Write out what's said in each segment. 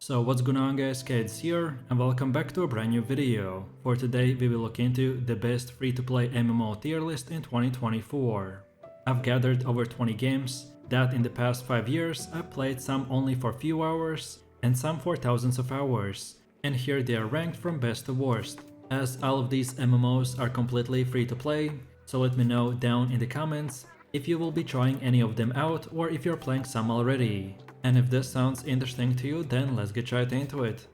So what's going on guys, Kades here and welcome back to a brand new video. For today we will look into the best free-to-play MMO tier list in 2024. I've gathered over 20 games that in the past 5 years I've played, some only for few hours and some for thousands of hours. And here they are ranked from best to worst, as all of these MMOs are completely free to play, so let me know down in the comments if you will be trying any of them out or if you're playing some already. And if this sounds interesting to you, then let's get right into it.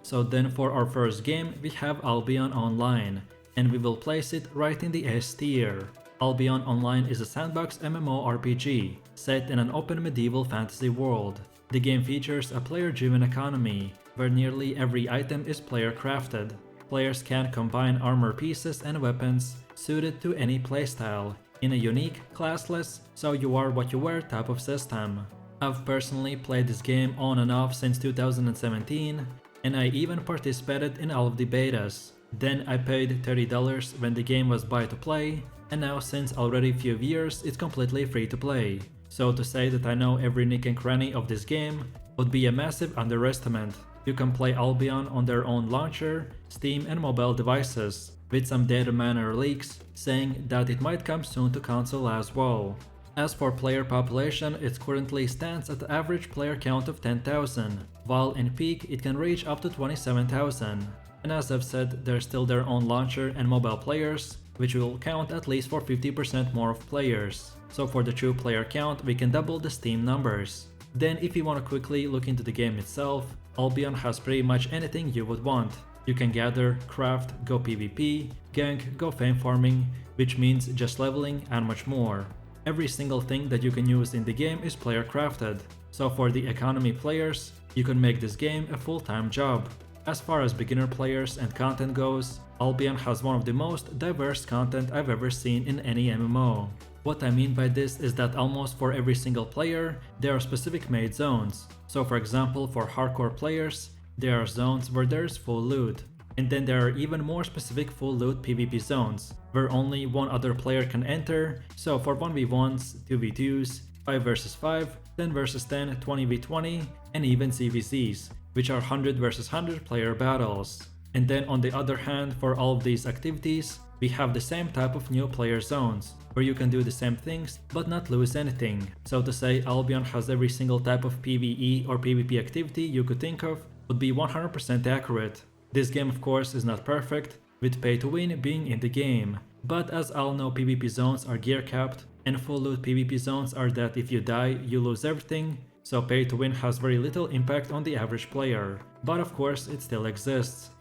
So then for our first game we have Albion Online, and we will place it right in the S tier. Albion Online is a sandbox MMORPG set in an open medieval fantasy world. The game features a player-driven economy where nearly every item is player-crafted. Players can combine armor pieces and weapons suited to any playstyle in a unique, classless, so you are what you wear type of system. I've personally played this game on and off since 2017, and I even participated in all of the betas. Then I paid $30 when the game was buy to play, and now since already few years it's completely free to play. So to say that I know every nick and cranny of this game would be a massive underestimate. You can play Albion on their own launcher, Steam and mobile devices, with some data miner leaks saying that it might come soon to console as well. As for player population, it currently stands at the average player count of 10,000, while in peak it can reach up to 27,000. And as I've said, they're still their own launcher and mobile players, which will count at least for 50% more of players. So for the true player count, we can double the Steam numbers. Then if you want to quickly look into the game itself, Albion has pretty much anything you would want. You can gather, craft, go PvP, gank, go fame farming, which means just leveling and much more. Every single thing that you can use in the game is player crafted, so for the economy players, you can make this game a full-time job. As far as beginner players and content goes, Albion has one of the most diverse content I've ever seen in any MMO. What I mean by this is that almost for every single player, there are specific made zones. So for example, for hardcore players, there are zones where there's full loot. And then there are even more specific full loot PvP zones, where only one other player can enter, so for 1v1s, 2v2s, 5 vs 5, 10 vs 10, 20v20, and even CVZs, which are 100 vs 100 player battles. And then on the other hand, for all of these activities, we have the same type of new player zones, where you can do the same things but not lose anything. So to say Albion has every single type of PvE or PvP activity you could think of would be 100% accurate. This game of course is not perfect, with pay to win being in the game, but as all know, PvP zones are gear capped and full loot PvP zones are that if you die you lose everything, so pay to win has very little impact on the average player, but of course it still exists.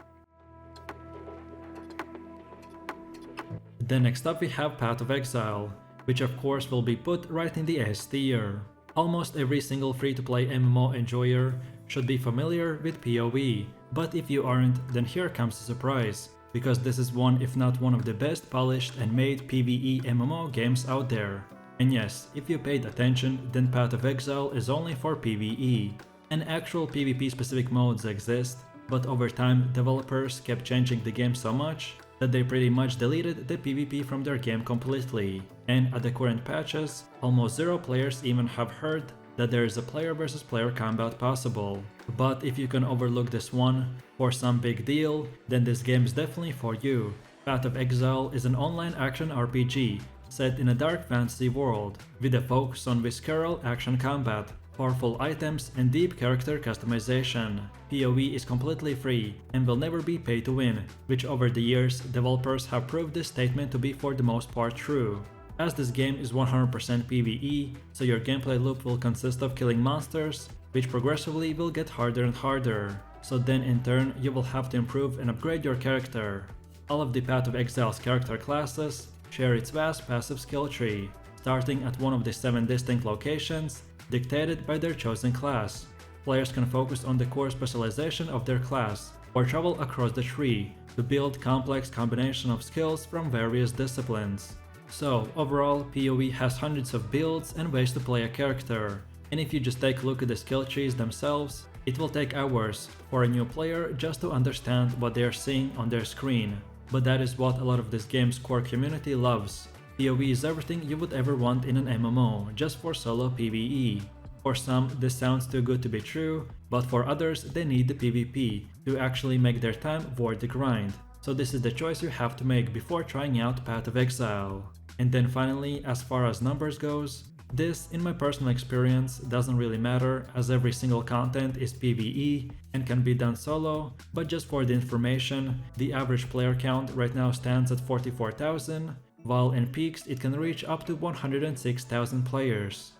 Then next up we have Path of Exile, which of course will be put right in the S tier. Almost every single free-to-play MMO enjoyer should be familiar with PoE, but if you aren't, then here comes a surprise, because this is one if not one of the best polished and made PvE MMO games out there. And yes, if you paid attention, then Path of Exile is only for PvE. And actual PvP specific modes exist, but over time developers kept changing the game so much that they pretty much deleted the PvP from their game completely. And at the current patches, almost zero players even have heard that there is a player versus player combat possible. But if you can overlook this one for some big deal, then this game is definitely for you. Path of Exile is an online action RPG set in a dark fantasy world, with a focus on visceral action combat, powerful items and deep character customization. PoE is completely free and will never be pay to win, which over the years developers have proved this statement to be for the most part true. As this game is 100% PvE, so your gameplay loop will consist of killing monsters, which progressively will get harder and harder, so then in turn you will have to improve and upgrade your character. All of the Path of Exile's character classes share its vast passive skill tree, starting at one of the 7 distinct locations dictated by their chosen class. Players can focus on the core specialization of their class, or travel across the tree to build complex combination of skills from various disciplines. So overall, PoE has hundreds of builds and ways to play a character, and if you just take a look at the skill trees themselves, it will take hours for a new player just to understand what they are seeing on their screen. But that is what a lot of this game's core community loves. PoE is everything you would ever want in an MMO, just for solo PvE. For some, this sounds too good to be true, but for others, they need the PvP to actually make their time worth the grind. So this is the choice you have to make before trying out Path of Exile. And then finally, as far as numbers goes, this, in my personal experience, doesn't really matter as every single content is PvE and can be done solo, but just for the information, the average player count right now stands at 44,000, while in peaks it can reach up to 106,000 players.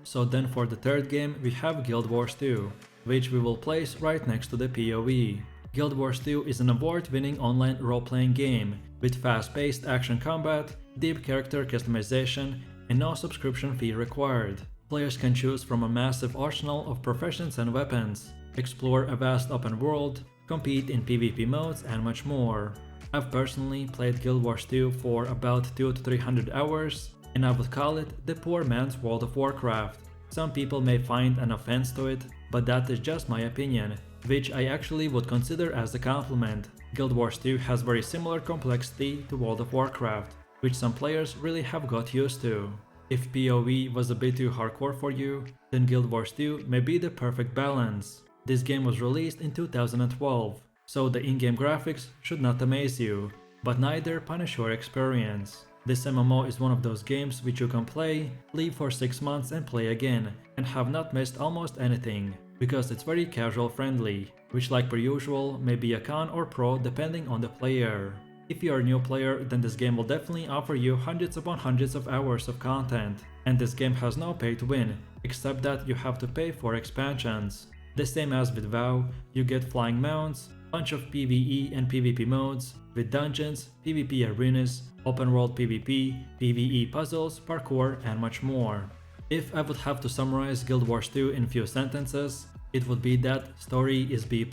So then for the third game we have Guild Wars 2, which we will place right next to the PoE. Guild Wars 2 is an award-winning online role-playing game with fast-paced action combat, deep character customization, and no subscription fee required. Players can choose from a massive arsenal of professions and weapons, explore a vast open world, compete in PvP modes, and much more. I've personally played Guild Wars 2 for about 200 to 300 hours, and I would call it the poor man's World of Warcraft. Some people may find an offense to it, but that is just my opinion, which I actually would consider as a compliment. Guild Wars 2 has very similar complexity to World of Warcraft, which some players really have got used to. If PoE was a bit too hardcore for you, then Guild Wars 2 may be the perfect balance. This game was released in 2012, so the in-game graphics should not amaze you, but neither punish your experience. This MMO is one of those games which you can play, leave for 6 months and play again, and have not missed almost anything, because it's very casual friendly, which like per usual may be a con or pro depending on the player. If you are a new player, then this game will definitely offer you hundreds upon hundreds of hours of content, and this game has no pay to win, except that you have to pay for expansions. The same as with WoW, you get flying mounts, bunch of PvE and PvP modes, with dungeons, PvP arenas, open world PvP, PvE puzzles, parkour, and much more. If I would have to summarize Guild Wars 2 in few sentences, it would be that story is B+,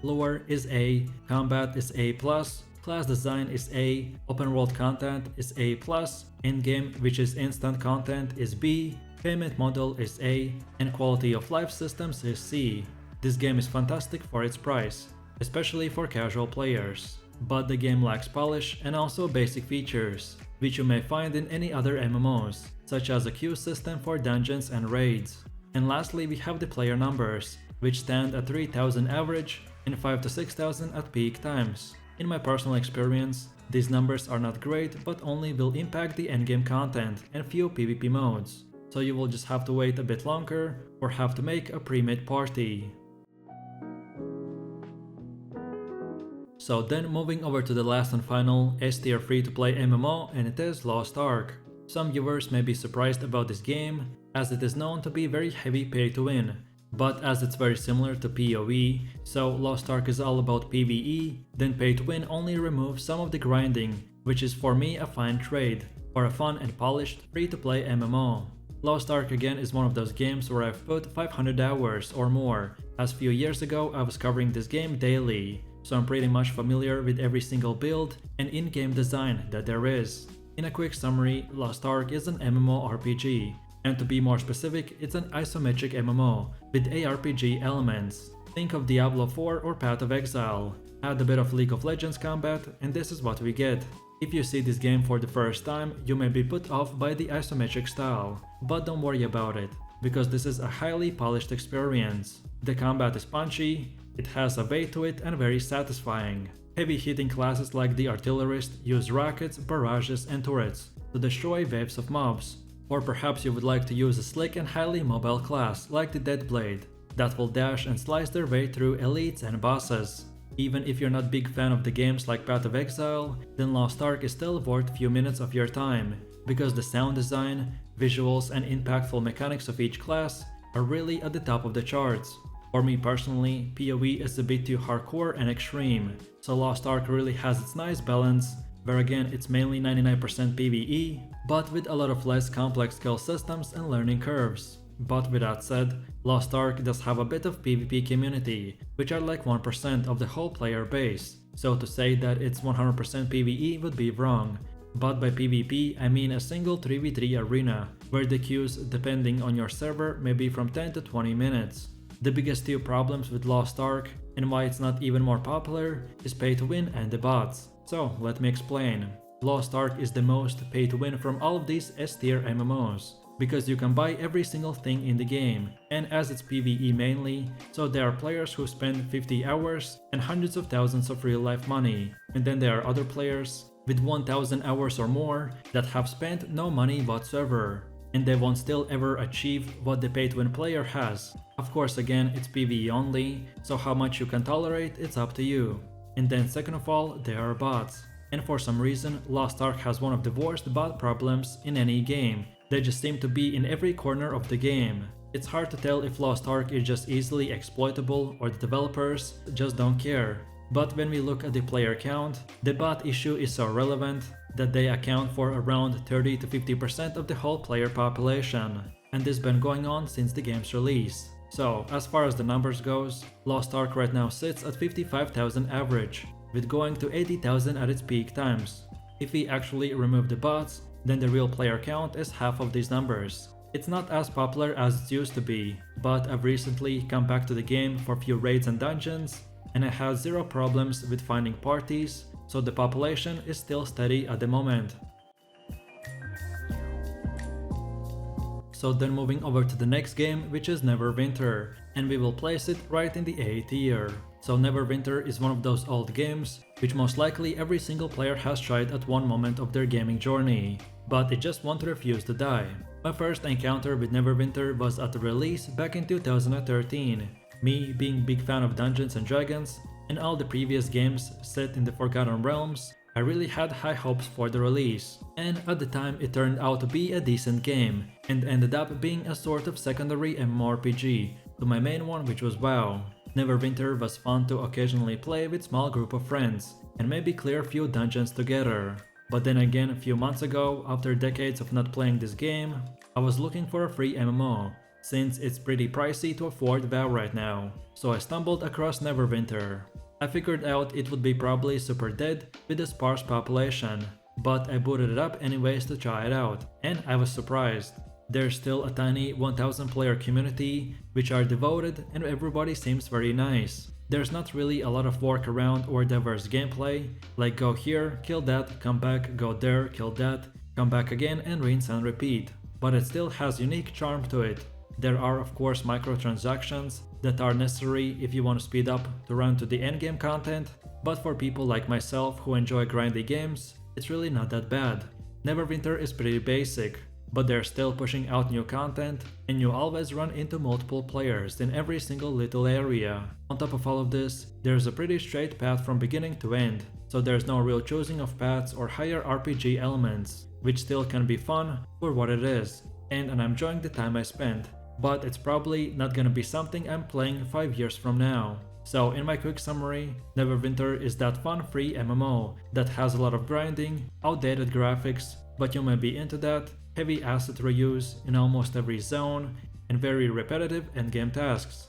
lore is A, combat is A+, class design is A, open world content is A+, in-game, which is instant content, is B, payment model is A, and quality of life systems is C. This game is fantastic for its price, especially for casual players. But the game lacks polish and also basic features, which you may find in any other MMOs, such as a queue system for dungeons and raids. And lastly, we have the player numbers, which stand at 3,000 average and 5 to 6,000 at peak times. In my personal experience, these numbers are not great, but only will impact the endgame content and few PvP modes, so you will just have to wait a bit longer or have to make a pre-made party. So then moving over to the last and final S-tier free-to-play MMO, and it is Lost Ark. Some viewers may be surprised about this game, as it is known to be very heavy pay-to-win, but as it's very similar to PoE, so Lost Ark is all about PvE, then pay-to-win only removes some of the grinding, which is for me a fine trade, for a fun and polished free-to-play MMO. Lost Ark again is one of those games where I've put 500 hours or more, as few years ago I was covering this game daily, so I'm pretty much familiar with every single build and in-game design that there is. In a quick summary, Lost Ark is an MMORPG, and to be more specific, it's an isometric MMO with ARPG elements. Think of Diablo 4 or Path of Exile, add a bit of League of Legends combat, and this is what we get. If you see this game for the first time, you may be put off by the isometric style, but don't worry about it, because this is a highly polished experience. The combat is punchy, it has a weight to it and very satisfying. Heavy hitting classes like the Artillerist use rockets, barrages and turrets to destroy waves of mobs. Or perhaps you would like to use a slick and highly mobile class like the Deadblade that will dash and slice their way through elites and bosses. Even if you're not a big fan of the games like Path of Exile, then Lost Ark is still worth few minutes of your time, because the sound design, visuals and impactful mechanics of each class are really at the top of the charts. For me personally, PoE is a bit too hardcore and extreme, so Lost Ark really has its nice balance, where again it's mainly 99% PvE, but with a lot of less complex skill systems and learning curves. But with that said, Lost Ark does have a bit of PvP community, which are like 1% of the whole player base, so to say that it's 100% PvE would be wrong. But by PvP I mean a single 3v3 arena, where the queues depending on your server may be from 10 to 20 minutes. The biggest two problems with Lost Ark, and why it's not even more popular, is pay to win and the bots. So let me explain. Lost Ark is the most pay to win from all of these S-tier MMOs, because you can buy every single thing in the game, and as it's PvE mainly, so there are players who spend 50 hours and hundreds of thousands of real life money, and then there are other players with 1000 hours or more that have spent no money whatsoever, and they won't still ever achieve what the pay to win player has. Of course, again, it's PvE only, so how much you can tolerate, it's up to you. And then second of all, there are bots. And for some reason, Lost Ark has one of the worst bot problems in any game. They just seem to be in every corner of the game. It's hard to tell if Lost Ark is just easily exploitable or the developers just don't care. But when we look at the player count, the bot issue is so relevant that they account for around 30 to 50% of the whole player population. And this has been going on since the game's release. So, as far as the numbers goes, Lost Ark right now sits at 55,000 average, with going to 80,000 at its peak times. If we actually remove the bots, then the real player count is half of these numbers. It's not as popular as it used to be, but I've recently come back to the game for a few raids and dungeons, and I had zero problems with finding parties, so the population is still steady at the moment. So then moving over to the next game, which is Neverwinter, and we will place it right in the A tier. So Neverwinter is one of those old games, which most likely every single player has tried at one moment of their gaming journey, but it just won't refuse to die. My first encounter with Neverwinter was at the release back in 2013. Me being big fan of Dungeons and Dragons, and all the previous games set in the Forgotten Realms, I really had high hopes for the release, and at the time it turned out to be a decent game, and ended up being a sort of secondary MMORPG to my main one, which was WoW. Neverwinter was fun to occasionally play with small group of friends, and maybe clear a few dungeons together. But then again, a few months ago, after decades of not playing this game, I was looking for a free MMO, since it's pretty pricey to afford WoW right now, so I stumbled across Neverwinter. I figured out it would be probably super dead with a sparse population, but I booted it up anyways to try it out, and I was surprised. There's still a tiny 1000 player community, which are devoted and everybody seems very nice. There's not really a lot of workaround or diverse gameplay, like go here, kill that, come back, go there, kill that, come back again and rinse and repeat, but it still has unique charm to it. There are of course microtransactions that are necessary if you want to speed up to run to the endgame content, but for people like myself who enjoy grindy games, it's really not that bad. Neverwinter is pretty basic, but they're still pushing out new content, and you always run into multiple players in every single little area. On top of all of this, there's a pretty straight path from beginning to end, so there's no real choosing of paths or higher RPG elements, which still can be fun for what it is, and I'm enjoying the time I spent. But it's probably not gonna be something I'm playing 5 years from now. So in my quick summary, Neverwinter is that fun free MMO that has a lot of grinding, outdated graphics, but you may be into that, heavy asset reuse in almost every zone, and very repetitive endgame tasks.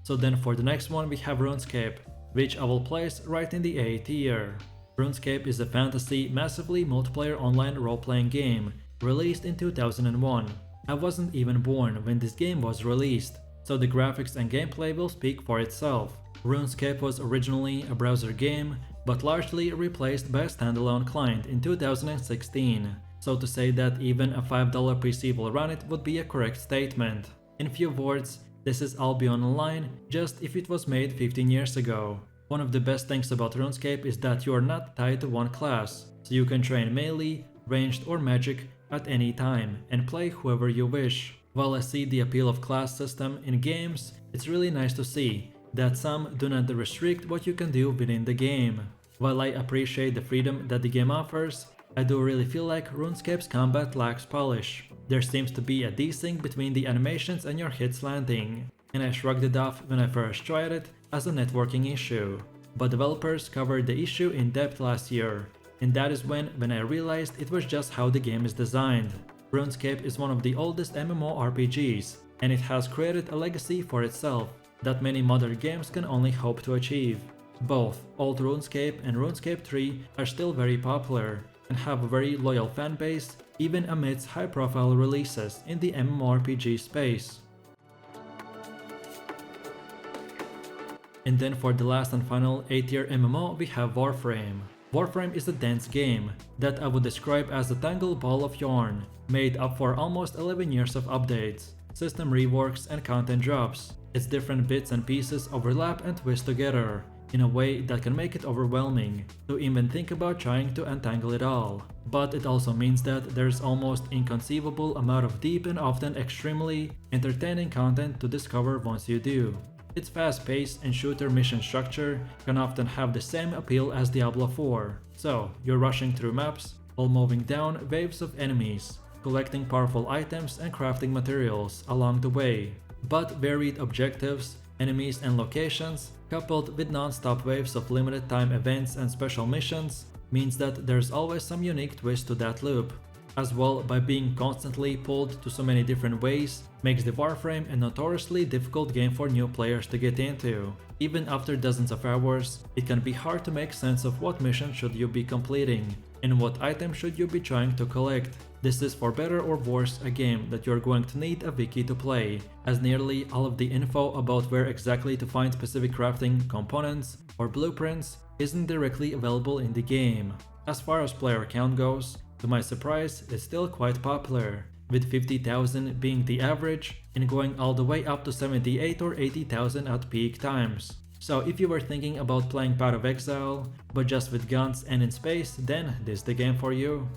So then for the next one we have Runescape, which I will place right in the A tier. Runescape is a fantasy, massively multiplayer online role-playing game, released in 2001. I wasn't even born when this game was released, so the graphics and gameplay will speak for itself. RuneScape was originally a browser game, but largely replaced by a standalone client in 2016, so to say that even a $5 PC will run it would be a correct statement. In few words, this is Albion Online, just if it was made 15 years ago. One of the best things about RuneScape is that you are not tied to one class, so you can train melee, ranged or magic at any time and play whoever you wish. While I see the appeal of class system in games, it's really nice to see that some do not restrict what you can do within the game. While I appreciate the freedom that the game offers, I do really feel like RuneScape's combat lacks polish. There seems to be a desync between the animations and your hits landing, and I shrugged it off when I first tried it as a networking issue. But developers covered the issue in depth last year, and that is when I realized it was just how the game is designed. RuneScape is one of the oldest MMORPGs, and it has created a legacy for itself that many modern games can only hope to achieve. Both old RuneScape and RuneScape 3 are still very popular and have a very loyal fanbase even amidst high-profile releases in the MMORPG space. And then for the last and final A-tier MMO, we have Warframe. Warframe is a dense game that I would describe as a tangled ball of yarn, made up for almost 11 years of updates, system reworks and content drops. Its different bits and pieces overlap and twist together in a way that can make it overwhelming to even think about trying to untangle it all. But it also means that there's almost inconceivable amount of deep and often extremely entertaining content to discover once you do. Its fast-paced and shooter mission structure can often have the same appeal as Diablo 4. So, you're rushing through maps while moving down waves of enemies, collecting powerful items and crafting materials along the way. But varied objectives, enemies and locations, coupled with non-stop waves of limited time events and special missions, means that there's always some unique twist to that loop. As well, by being constantly pulled to so many different ways, makes the Warframe a notoriously difficult game for new players to get into. Even after dozens of hours, it can be hard to make sense of what mission should you be completing, and what item should you be trying to collect. This is, for better or worse, a game that you're going to need a wiki to play, as nearly all of the info about where exactly to find specific crafting components or blueprints isn't directly available in the game. As far as player count goes, to my surprise, it's still quite popular, with 50,000 being the average and going all the way up to 78 or 80,000 at peak times. So if you were thinking about playing Path of Exile, but just with guns and in space, then this is the game for you.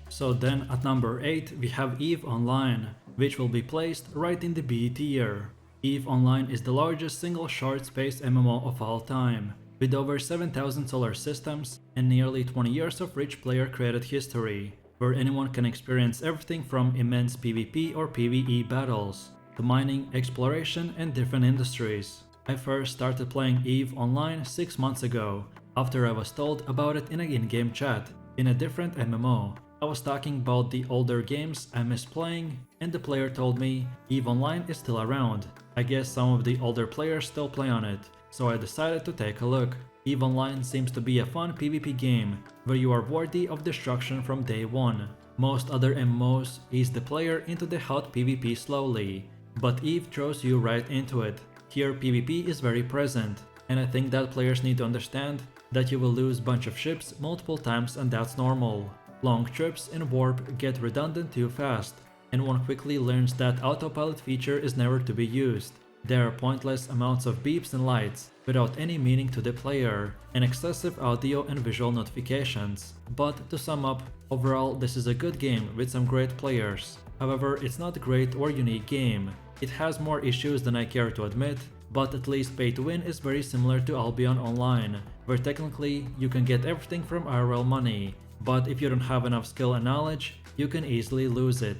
So then at number 8 we have EVE Online, which will be placed right in the B tier. EVE Online is the largest single short-spaced MMO of all time, with over 7,000 solar systems and nearly 20 years of rich player-created history, where anyone can experience everything from immense PvP or PvE battles, to mining, exploration and different industries. I first started playing EVE Online 6 months ago, after I was told about it in an in-game chat, in a different MMO. I was talking about the older games I miss playing, and the player told me EVE Online is still around. I guess some of the older players still play on it, so I decided to take a look. EVE Online seems to be a fun PvP game, where you are worthy of destruction from day one. Most other MMOs ease the player into the hot PvP slowly, but EVE throws you right into it. Here PvP is very present, and I think that players need to understand that you will lose bunch of ships multiple times, and that's normal. Long trips in Warp get redundant too fast, and one quickly learns that autopilot feature is never to be used. There are pointless amounts of beeps and lights, without any meaning to the player, and excessive audio and visual notifications. But to sum up, overall this is a good game with some great players. However, it's not a great or unique game. It has more issues than I care to admit, but at least pay to win is very similar to Albion Online, where technically you can get everything from IRL money, but if you don't have enough skill and knowledge, you can easily lose it.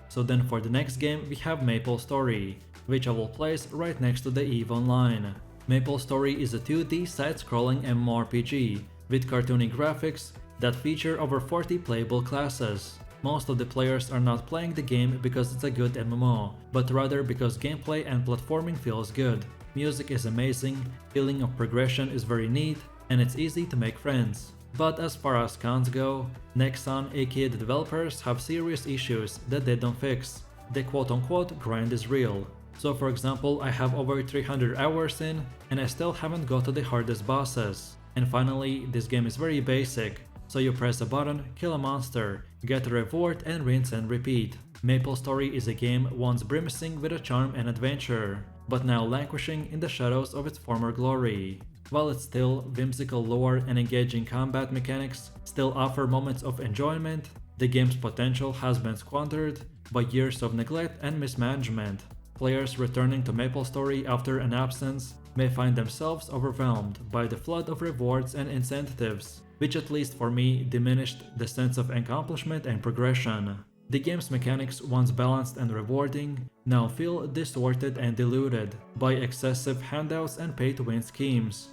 So then for the next game we have Maplestory, which I will place right next to the EVE Online. Maplestory is a 2D side-scrolling MMORPG with cartoony graphics that feature over 40 playable classes. Most of the players are not playing the game because it's a good MMO, but rather because gameplay and platforming feels good. Music is amazing, feeling of progression is very neat, and it's easy to make friends. But as far as cons go, Nexon aka the developers have serious issues that they don't fix. The quote-unquote grind is real. So for example, I have over 300 hours in, and I still haven't got to the hardest bosses. And finally, this game is very basic. So you press a button, kill a monster, get a reward and rinse and repeat. Maplestory is a game once brimming with a charm and adventure, but now languishing in the shadows of its former glory. While its still whimsical lore and engaging combat mechanics still offer moments of enjoyment, the game's potential has been squandered by years of neglect and mismanagement. Players returning to Maplestory after an absence may find themselves overwhelmed by the flood of rewards and incentives, which at least for me diminished the sense of accomplishment and progression. The game's mechanics, once balanced and rewarding, now feel distorted and diluted by excessive handouts and pay-to-win schemes.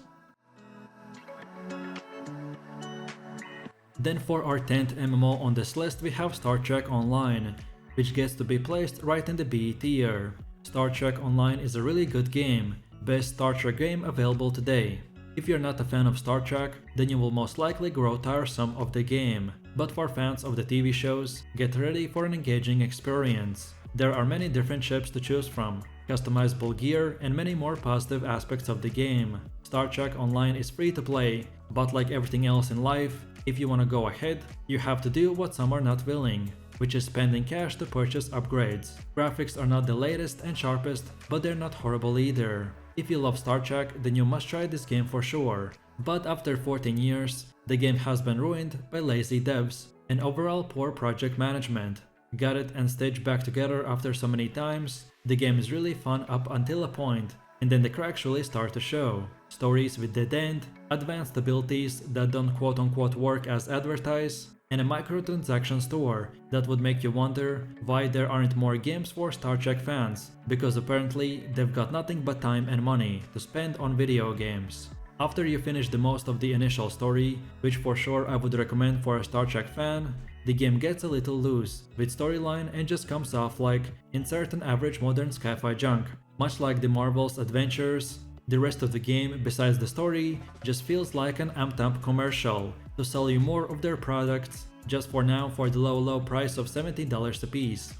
Then for our 10th MMO on this list we have Star Trek Online, which gets to be placed right in the B tier. Star Trek Online is a really good game, best Star Trek game available today. If you're not a fan of Star Trek, then you will most likely grow tiresome of the game, but for fans of the TV shows, get ready for an engaging experience. There are many different ships to choose from, customizable gear, and many more positive aspects of the game. Star Trek Online is free to play, but like everything else in life, if you want to go ahead, you have to do what some are not willing, which is spending cash to purchase upgrades. Graphics are not the latest and sharpest, but they're not horrible either. If you love Star Trek, then you must try this game for sure. But after 14 years, the game has been ruined by lazy devs and overall poor project management. Got it and stitched back together after so many times, the game is really fun up until a point, and then the cracks really start to show. Stories with dead end, advanced abilities that don't quote-unquote work as advertised, and a microtransaction store that would make you wonder why there aren't more games for Star Trek fans, because apparently they've got nothing but time and money to spend on video games. After you finish the most of the initial story, which for sure I would recommend for a Star Trek fan, the game gets a little loose with storyline and just comes off like insert an average modern sci-fi junk. Much like the Marvel's Adventures, the rest of the game, besides the story, just feels like an amped-up commercial to sell you more of their products just for now for the low price of $17 a piece.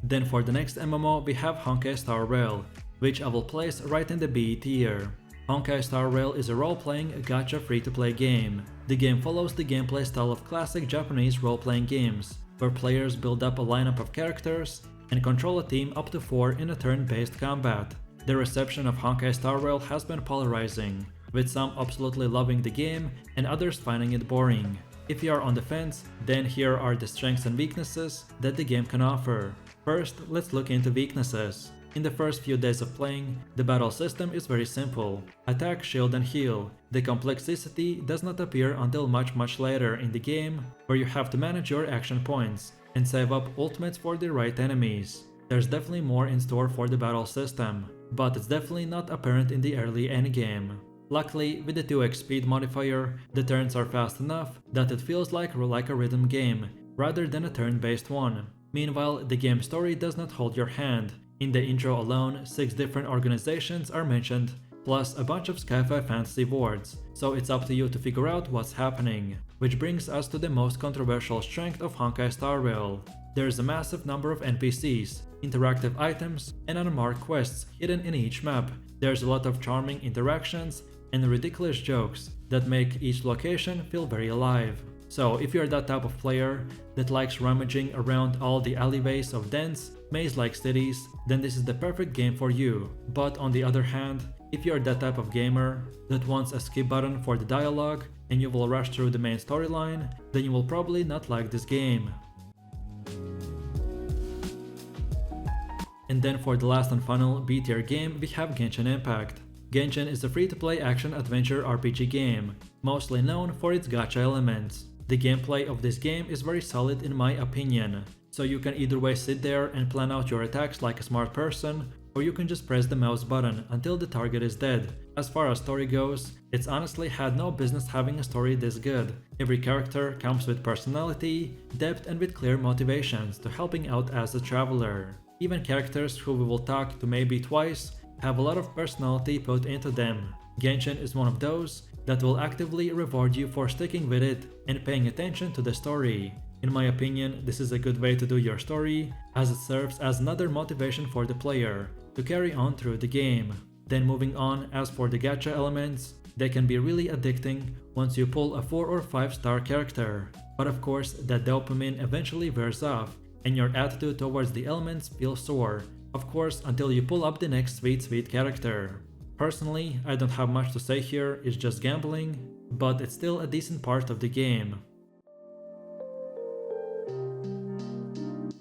Then for the next MMO we have Honkai Star Rail, which I will place right in the B tier. Honkai Star Rail is a role-playing gacha free-to-play game. The game follows the gameplay style of classic Japanese role-playing games, where players build up a lineup of characters and control a team up to 4 in a turn-based combat. The reception of Honkai Star Rail has been polarizing, with some absolutely loving the game and others finding it boring. If you are on the fence, then here are the strengths and weaknesses that the game can offer. First, let's look into weaknesses. In the first few days of playing, the battle system is very simple: attack, shield and heal. The complexity does not appear until much later in the game, where you have to manage your action points and save up ultimates for the right enemies. There's definitely more in store for the battle system, but it's definitely not apparent in the early endgame. Luckily, with the 2x speed modifier, the turns are fast enough that it feels like a rhythm game, rather than a turn-based one. Meanwhile, the game story does not hold your hand. In the intro alone, 6 different organizations are mentioned, plus a bunch of sci-fi fantasy words, so it's up to you to figure out what's happening. Which brings us to the most controversial strength of Honkai Star Rail. There's a massive number of NPCs, interactive items, and unmarked quests hidden in each map. There's a lot of charming interactions and ridiculous jokes that make each location feel very alive. So if you're that type of player that likes rummaging around all the alleyways of dense, maze-like cities, then this is the perfect game for you. But on the other hand, if you're that type of gamer that wants a skip button for the dialogue and you will rush through the main storyline, then you will probably not like this game. And then for the last and final B-tier game, we have Genshin Impact. Genshin is a free-to-play action-adventure RPG game, mostly known for its gacha elements. The gameplay of this game is very solid in my opinion, so you can either way sit there and plan out your attacks like a smart person, or you can just press the mouse button until the target is dead. As far as story goes, it's honestly had no business having a story this good. Every character comes with personality, depth and with clear motivations to helping out as a traveler. Even characters who we will talk to maybe twice have a lot of personality put into them. Genshin is one of those that will actively reward you for sticking with it and paying attention to the story. In my opinion, this is a good way to do your story, as it serves as another motivation for the player to carry on through the game. Then moving on, as for the gacha elements, they can be really addicting once you pull a 4 or 5 star character. But of course, that dopamine eventually wears off and your attitude towards the elements feels sore, of course until you pull up the next sweet character. Personally, I don't have much to say here, it's just gambling, but it's still a decent part of the game.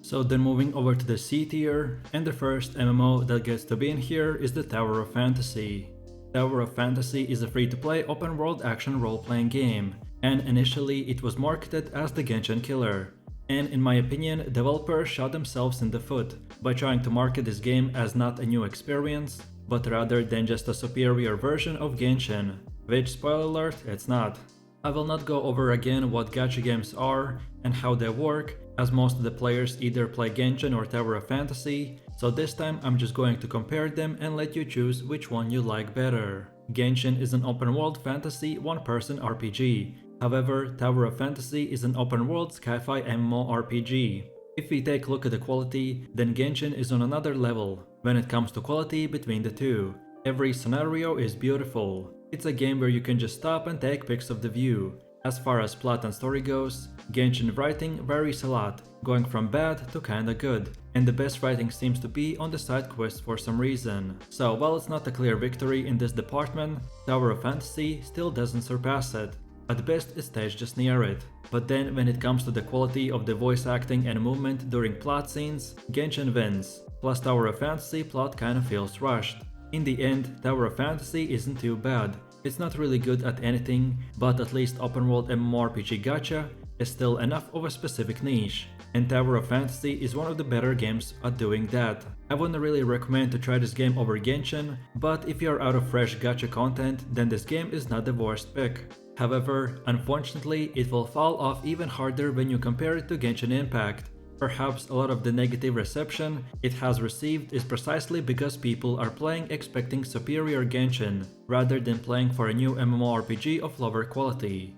So then moving over to the C tier, and the first MMO that gets to be in here is the Tower of Fantasy. Tower of Fantasy is a free-to-play open-world action role-playing game, and initially it was marketed as the Genshin killer. And in my opinion, developers shot themselves in the foot by trying to market this game as not a new experience, but rather than just a superior version of Genshin, which, spoiler alert, it's not. I will not go over again what gacha games are and how they work, as most of the players either play Genshin or Tower of Fantasy, so this time I'm just going to compare them and let you choose which one you like better. Genshin is an open world fantasy one-person RPG. However, Tower of Fantasy is an open world sci-fi MMORPG. If we take a look at the quality, then Genshin is on another level when it comes to quality between the two. Every scenario is beautiful. It's a game where you can just stop and take pics of the view. As far as plot and story goes, Genshin writing varies a lot, going from bad to kinda good, and the best writing seems to be on the side quests for some reason. So while it's not a clear victory in this department, Tower of Fantasy still doesn't surpass it. At best it stays just near it. But then when it comes to the quality of the voice acting and movement during plot scenes, Genshin wins. Plus Tower of Fantasy plot kinda feels rushed. In the end, Tower of Fantasy isn't too bad. It's not really good at anything, but at least open world MMORPG gacha is still enough of a specific niche, and Tower of Fantasy is one of the better games at doing that. I wouldn't really recommend to try this game over Genshin, but if you're out of fresh gacha content, then this game is not the worst pick. However, unfortunately, it will fall off even harder when you compare it to Genshin Impact. Perhaps a lot of the negative reception it has received is precisely because people are playing expecting superior Genshin, rather than playing for a new MMORPG of lower quality.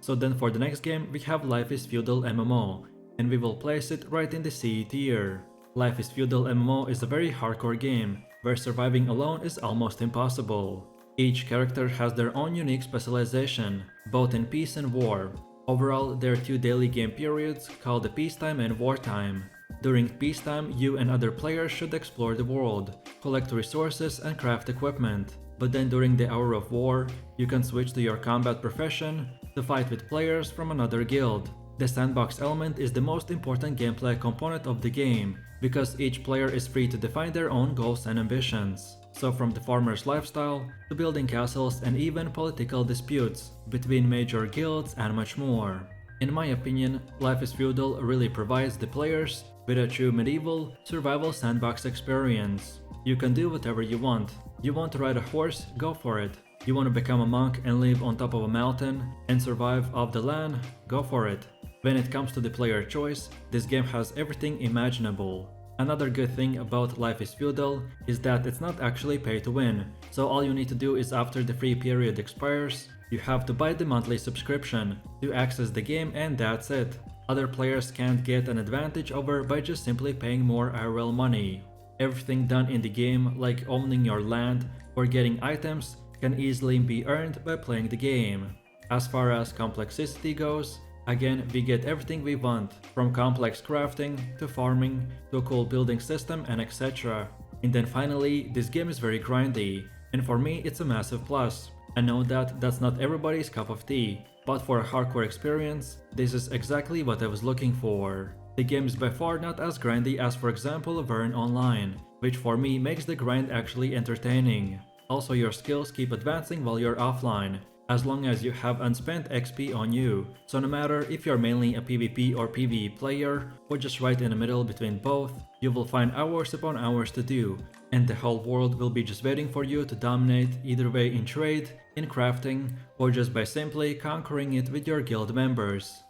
So then for the next game we have Life is Feudal MMO, and we will place it right in the C tier. Life is Feudal MMO is a very hardcore game, where surviving alone is almost impossible. Each character has their own unique specialization, both in peace and war. Overall, there are two daily game periods called the peacetime and wartime. During peacetime, you and other players should explore the world, collect resources and craft equipment. But then during the hour of war, you can switch to your combat profession to fight with players from another guild. The sandbox element is the most important gameplay component of the game, because each player is free to define their own goals and ambitions. So from the farmer's lifestyle, to building castles and even political disputes between major guilds and much more. In my opinion, Life is Feudal really provides the players with a true medieval survival sandbox experience. You can do whatever you want. You want to ride a horse? Go for it. You want to become a monk and live on top of a mountain and survive off the land? Go for it. When it comes to the player choice, this game has everything imaginable. Another good thing about Life is Feudal is that it's not actually pay to win, so all you need to do is after the free period expires, you have to buy the monthly subscription to access the game, and that's it. Other players can't get an advantage over by just simply paying more IRL money. Everything done in the game, like owning your land or getting items, can easily be earned by playing the game. As far as complexity goes, again, we get everything we want, from complex crafting, to farming, to a cool building system, and etc. And then finally, this game is very grindy, and for me it's a massive plus. I know that that's not everybody's cup of tea, but for a hardcore experience, this is exactly what I was looking for. The game is by far not as grindy as for example Vern Online, which for me makes the grind actually entertaining. Also, your skills keep advancing while you're offline, as long as you have unspent XP on you, so no matter if you're mainly a PvP or PvE player, or just right in the middle between both, you will find hours upon hours to do, and the whole world will be just waiting for you to dominate either way in trade, in crafting, or just by simply conquering it with your guild members.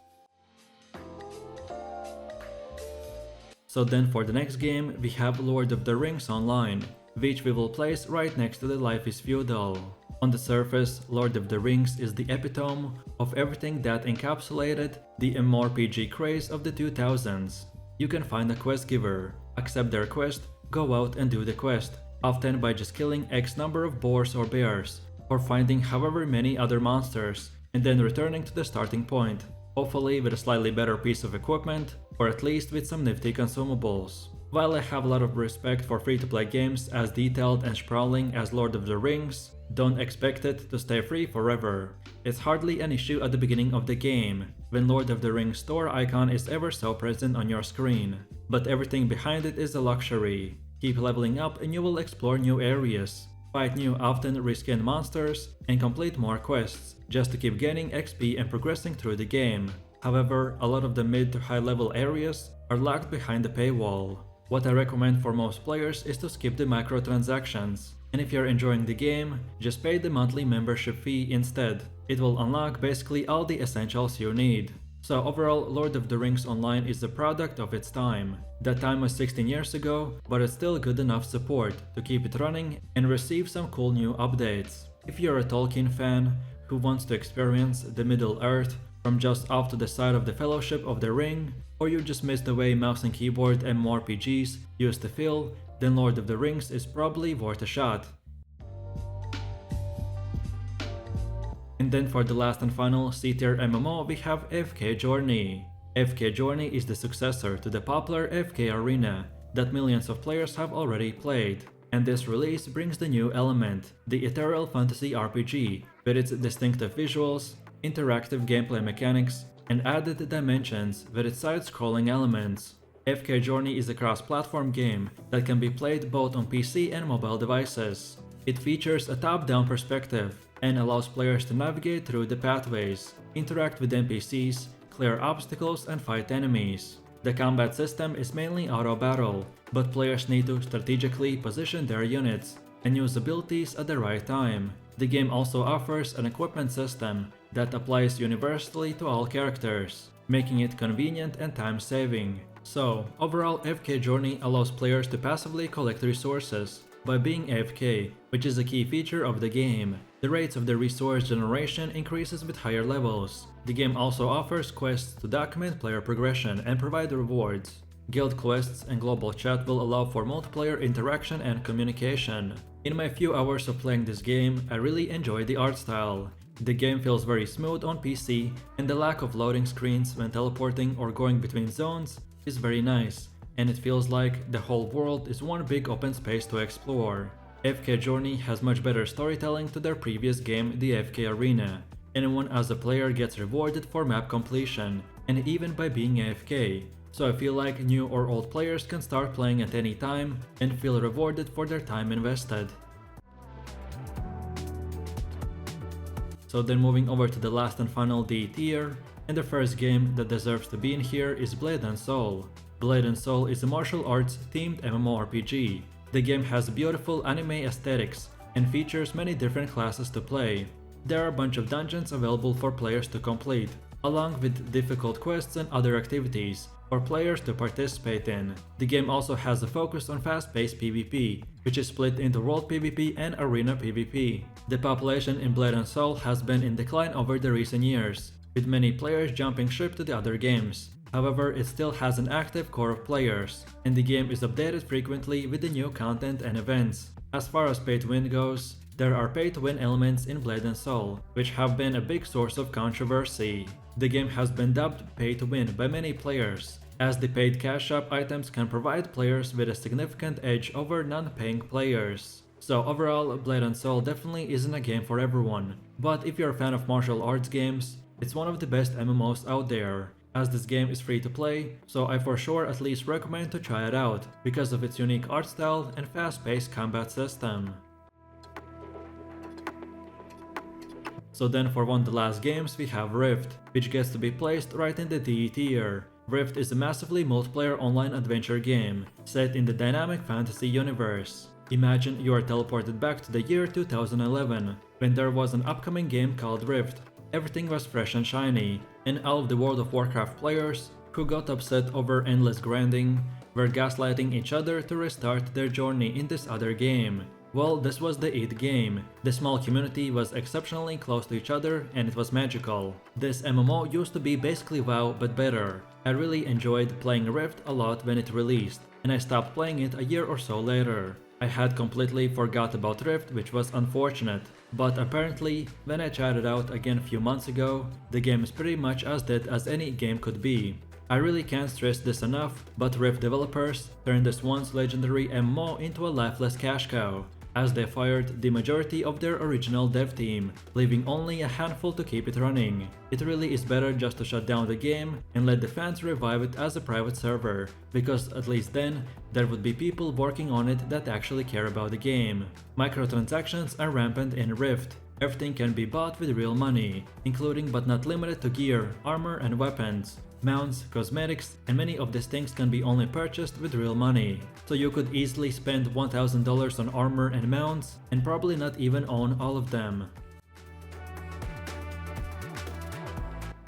So then for the next game, we have Lord of the Rings Online, which we will place right next to the Life is Feudal. On the surface, Lord of the Rings is the epitome of everything that encapsulated the MMORPG craze of the 2000s. You can find a quest giver, accept their quest, go out and do the quest, often by just killing X number of boars or bears, or finding however many other monsters, and then returning to the starting point, hopefully with a slightly better piece of equipment, or at least with some nifty consumables. While I have a lot of respect for free-to-play games as detailed and sprawling as Lord of the Rings, don't expect it to stay free forever. It's hardly an issue at the beginning of the game, when Lord of the Rings store icon is ever so present on your screen, but everything behind it is a luxury. Keep leveling up and you will explore new areas, fight new often reskinned monsters, and complete more quests, just to keep gaining XP and progressing through the game. However, a lot of the mid to high level areas are locked behind the paywall. What I recommend for most players is to skip the microtransactions, and if you're enjoying the game, just pay the monthly membership fee instead. It will unlock basically all the essentials you need. So overall, Lord of the Rings Online is a product of its time. That time was 16 years ago, but it's still good enough support to keep it running and receive some cool new updates. If you're a Tolkien fan who wants to experience the Middle Earth from just off to the side of the Fellowship of the Ring, or you just missed the way mouse and keyboard MMORPGs used to feel, then Lord of the Rings is probably worth a shot. And then for the last and final C-tier MMO, we have FK Journey. FK Journey is the successor to the popular FK Arena that millions of players have already played. And this release brings the new element, the ethereal fantasy RPG, with its distinctive visuals, interactive gameplay mechanics, and added dimensions with its side-scrolling elements. FK Journey is a cross-platform game that can be played both on PC and mobile devices. It features a top-down perspective and allows players to navigate through the pathways, interact with NPCs, clear obstacles, and fight enemies. The combat system is mainly auto-battle, but players need to strategically position their units and use abilities at the right time. The game also offers an equipment system that applies universally to all characters, making it convenient and time-saving. So, overall, FK Journey allows players to passively collect resources by being AFK, which is a key feature of the game. The rates of the resource generation increases with higher levels. The game also offers quests to document player progression and provide rewards. Guild quests and global chat will allow for multiplayer interaction and communication. In my few hours of playing this game, I really enjoy the art style. The game feels very smooth on PC, and the lack of loading screens when teleporting or going between zones is very nice, and it feels like the whole world is one big open space to explore. FK Journey has much better storytelling to their previous game, the FK Arena. Anyone as a player gets rewarded for map completion, and even by being AFK. So I feel like new or old players can start playing at any time and feel rewarded for their time invested. So then moving over to the last and final D tier, and the first game that deserves to be in here is Blade & Soul. Blade & Soul is a martial arts themed MMORPG. The game has beautiful anime aesthetics and features many different classes to play. There are a bunch of dungeons available for players to complete, along with difficult quests and other activities for players to participate in. The game also has a focus on fast-paced PvP, which is split into world PvP and arena PvP. The population in Blade & Soul has been in decline over the recent years, with many players jumping ship to the other games. However, it still has an active core of players, and the game is updated frequently with the new content and events. As far as pay-to-win goes, there are pay-to-win elements in Blade & Soul, which have been a big source of controversy. The game has been dubbed pay-to-win by many players, as the paid cash shop items can provide players with a significant edge over non-paying players. So overall, Blade & Soul definitely isn't a game for everyone, but if you're a fan of martial arts games, it's one of the best MMOs out there. As this game is free to play, so I for sure at least recommend to try it out, because of its unique art style and fast-paced combat system. So then for one of the last games we have Rift, which gets to be placed right in the D tier. Rift is a massively multiplayer online adventure game, set in the dynamic fantasy universe. Imagine you are teleported back to the year 2011, when there was an upcoming game called Rift. Everything was fresh and shiny, and all of the World of Warcraft players who got upset over endless grinding were gaslighting each other to restart their journey in this other game. Well, this was the IT game. The small community was exceptionally close to each other and it was magical. This MMO used to be basically WoW but better. I really enjoyed playing Rift a lot when it released, and I stopped playing it a year or so later. I had completely forgot about Rift, which was unfortunate, but apparently, when I tried it out again a few months ago, the game is pretty much as dead as any game could be. I really can't stress this enough, but Rift developers turned this once legendary MMO into a lifeless cash cow, as they fired the majority of their original dev team, leaving only a handful to keep it running. It really is better just to shut down the game and let the fans revive it as a private server, because at least then, there would be people working on it that actually care about the game. Microtransactions are rampant in Rift. Everything can be bought with real money, including but not limited to gear, armor and weapons, mounts, cosmetics, and many of these things can be only purchased with real money. So you could easily spend $1,000 on armor and mounts, and probably not even own all of them.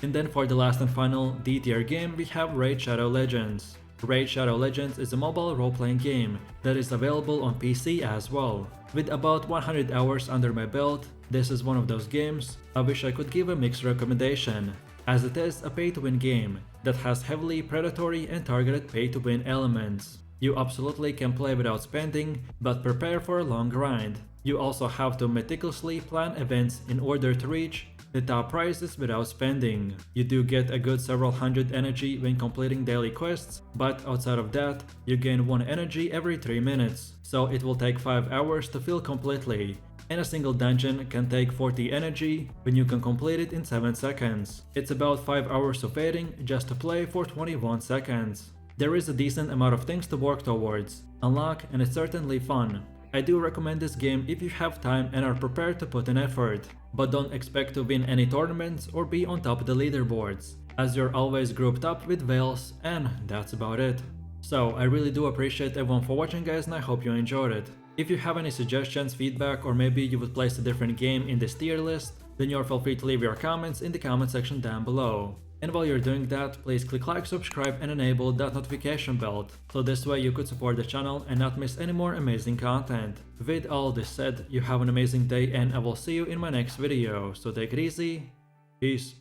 And then for the last and final D tier game, we have Raid Shadow Legends. Raid Shadow Legends is a mobile role-playing game that is available on PC as well. With about 100 hours under my belt, this is one of those games I wish I could give a mixed recommendation, as it is a pay-to-win game that has heavily predatory and targeted pay-to-win elements. You absolutely can play without spending, but prepare for a long grind. You also have to meticulously plan events in order to reach the top prizes without spending. You do get a good several hundred energy when completing daily quests, but outside of that, you gain 1 energy every 3 minutes, so it will take 5 hours to fill completely. And a single dungeon can take 40 energy when you can complete it in 7 seconds. It's about 5 hours of waiting just to play for 21 seconds. There is a decent amount of things to work towards, unlock, and it's certainly fun. I do recommend this game if you have time and are prepared to put in effort, but don't expect to win any tournaments or be on top of the leaderboards, as you're always grouped up with whales, and that's about it. So I really do appreciate everyone for watching, guys, and I hope you enjoyed it. If you have any suggestions, feedback, or maybe you would place a different game in this tier list, then you're feel free to leave your comments in the comment section down below. And while you're doing that, please click like, subscribe, and enable that notification bell, so this way you could support the channel and not miss any more amazing content. With all this said, you have an amazing day and I will see you in my next video, so take it easy, peace.